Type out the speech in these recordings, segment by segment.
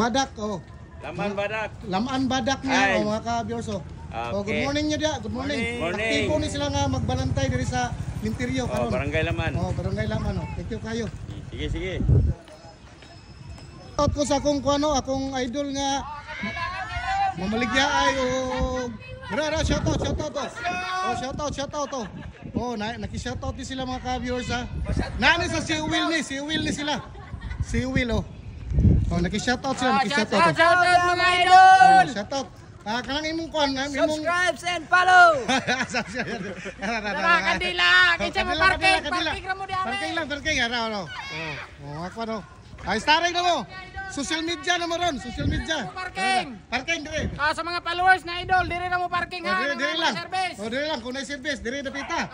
badak, oh. Laman badak. Laman badak niya, oh, mga ka-viewers, oh. Okay. Oh, good morning niya dia, good morning. Morning. Aktibo ni sila nga magbalantay diri sa Minteryo karon. Barangay Laman. Oh, barangay Laman, oh. Thank you kayo. Sige, sige. Out ko sa akong kuano, akong idol nga mamaligya ay og Bra, shout out to. Oh, shout out to. Oh, naki-shout out ni sila mga ka-viewers ha. Nani sa si Will ni sila. Si Will oh. Oh, naki-shout out sila, naki-shout out. Shout out mga idol. Shout out. Kanang imong kuan, imong Subscribe and follow. Tara, Kandila, kinsa mo parking ra mo di ari. Parking ara no. Oh, ako no. Ay staray na mo. Social media na mo ron, social media. Parking dire. Sa mga followers na idol, dire na mo parking ha. Dire lang. Service. Oh, dire lang kung na service, dire na pita.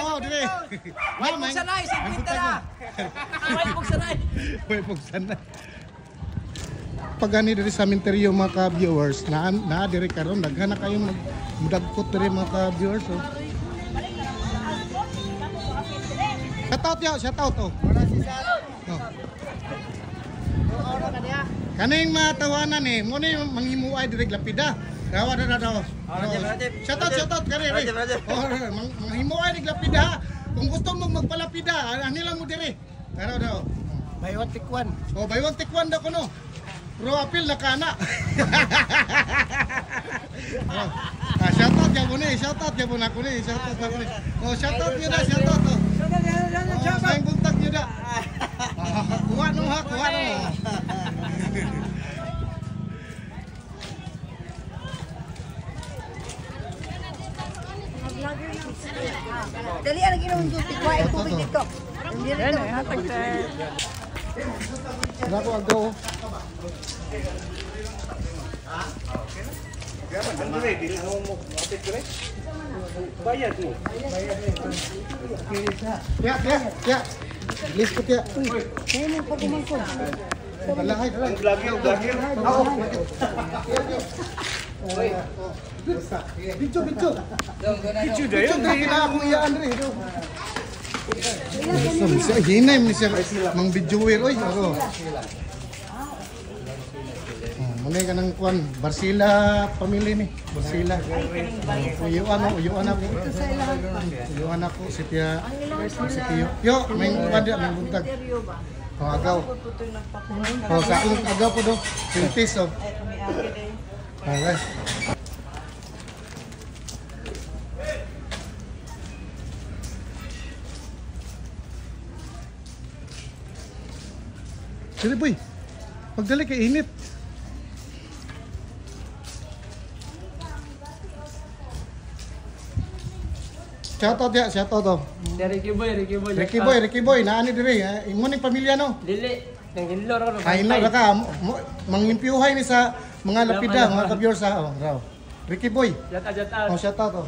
Oh, dire. May pugsanay, sigpita na. May pugsanay. May pugsanay. Pagani diri sa Minteryo mga ka-viewers, na dire karon daghan na kayo magdagkot dire mga ka-viewers. Oh. Shout out oh. Kaning matawanan eh, mo ni manghimuay direk lapida. Dawa daw. Shout out kare. Oh, manghimuay direk lapida. Kung gusto mo magpalapida, ani lang mo dire. Daw. Buy one take one. Oh, buy one take one daw kuno. Pro apil na kana. Shout out ya bune, shout out ya bune ako ni, shout out ako ni. Oh, shout out niyo da, shout out. Oh, maing buntag niyo da. Kuha no. Dali ang ginawang duty ko ay tubig dito. Yan eh, hatag sa... Ako agaw. Bayad mo. Ya. List ko tiya. Ano pa kumangkon? Dalahay. Vlogger. Bicho. Video dayo. Kaya akong iyaan rin. Hinay mo siya mang videoer oy. Muna ka ng kuan, Barsila pamili ni. Barsila. Uyuan ako si Tia. Si Tio. Yo, may pada may buntag. Oh, agaw. Oh, sa akong agaw po do. 20 pesos. Okay. Sige boy, pagdali kay init. Shout out to. Ricky Boy, naani dire. Imo ni pamilya no? Dili, nang hinlo ra. Hinlo ra ka. Manglimpyuhay ni sa mga lapida, mga ka-viewers sa raw. Ricky Boy. Shout out to.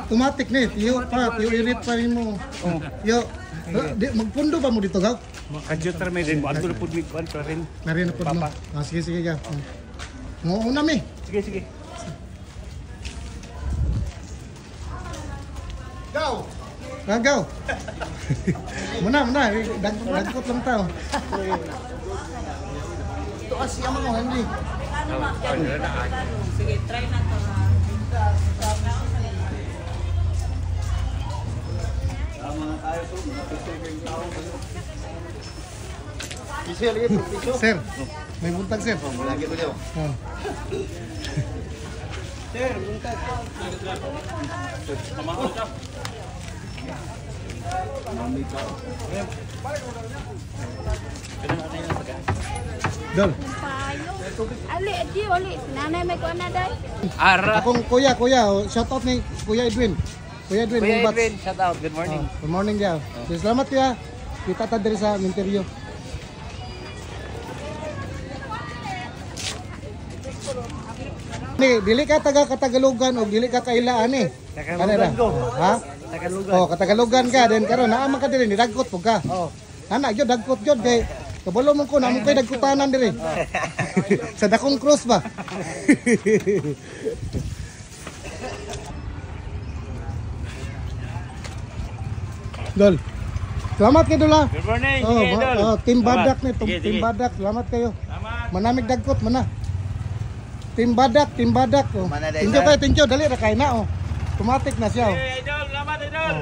Automatic ni, tiyo irit pa rin mo. Yo, magpundo ba mo dito gaw? Makajutar may din. Ato na po may kuhan pa rin. Narin na po mo. Sige ka. Una mi. Sige. Gaw. Muna. Dagkot lang tao. Ito kasi ang mga hindi. Sige, try na to. Sir, may buntag sir. Lagi ko daw. Sir, buntag. Pamahal ka. Dol. Payo. Ali, adi, oli. Nanay may kuha na day. Ara. Akong kuya, oh, shout out ni Kuya Edwin. Kuya Edwin, Kuya Bulbats. Edwin, shout out. Good morning. Good morning dia. Salamat ya. Kita ta diri sa interview. Ni, dili ka taga Katagalugan o dili ka kailaan ni. Katagalugan ko. Ha? Tagalugan. Oh, Katagalugan ka den karon naa man ka diri ni dagkot pug ka. Oh. Ana gyud dagkot gyud kay kabalo mo ko namo kay dagkutanan diri. Sa dakong cross ba? Dol. Selamat kayo Dol ha. Good morning. Oh, Sige, Idol. Team Salamat. Badak ni, Sige, Team sige. Badak. Selamat kayo. Salamat. Manamig dagkot mana. Team Badak, Team Badak. Oh. Mana, Tinjo kayo, tinjo dali ra kay na oh. Automatic na siya. Oh. Hey, Idol. Salamat, Idol.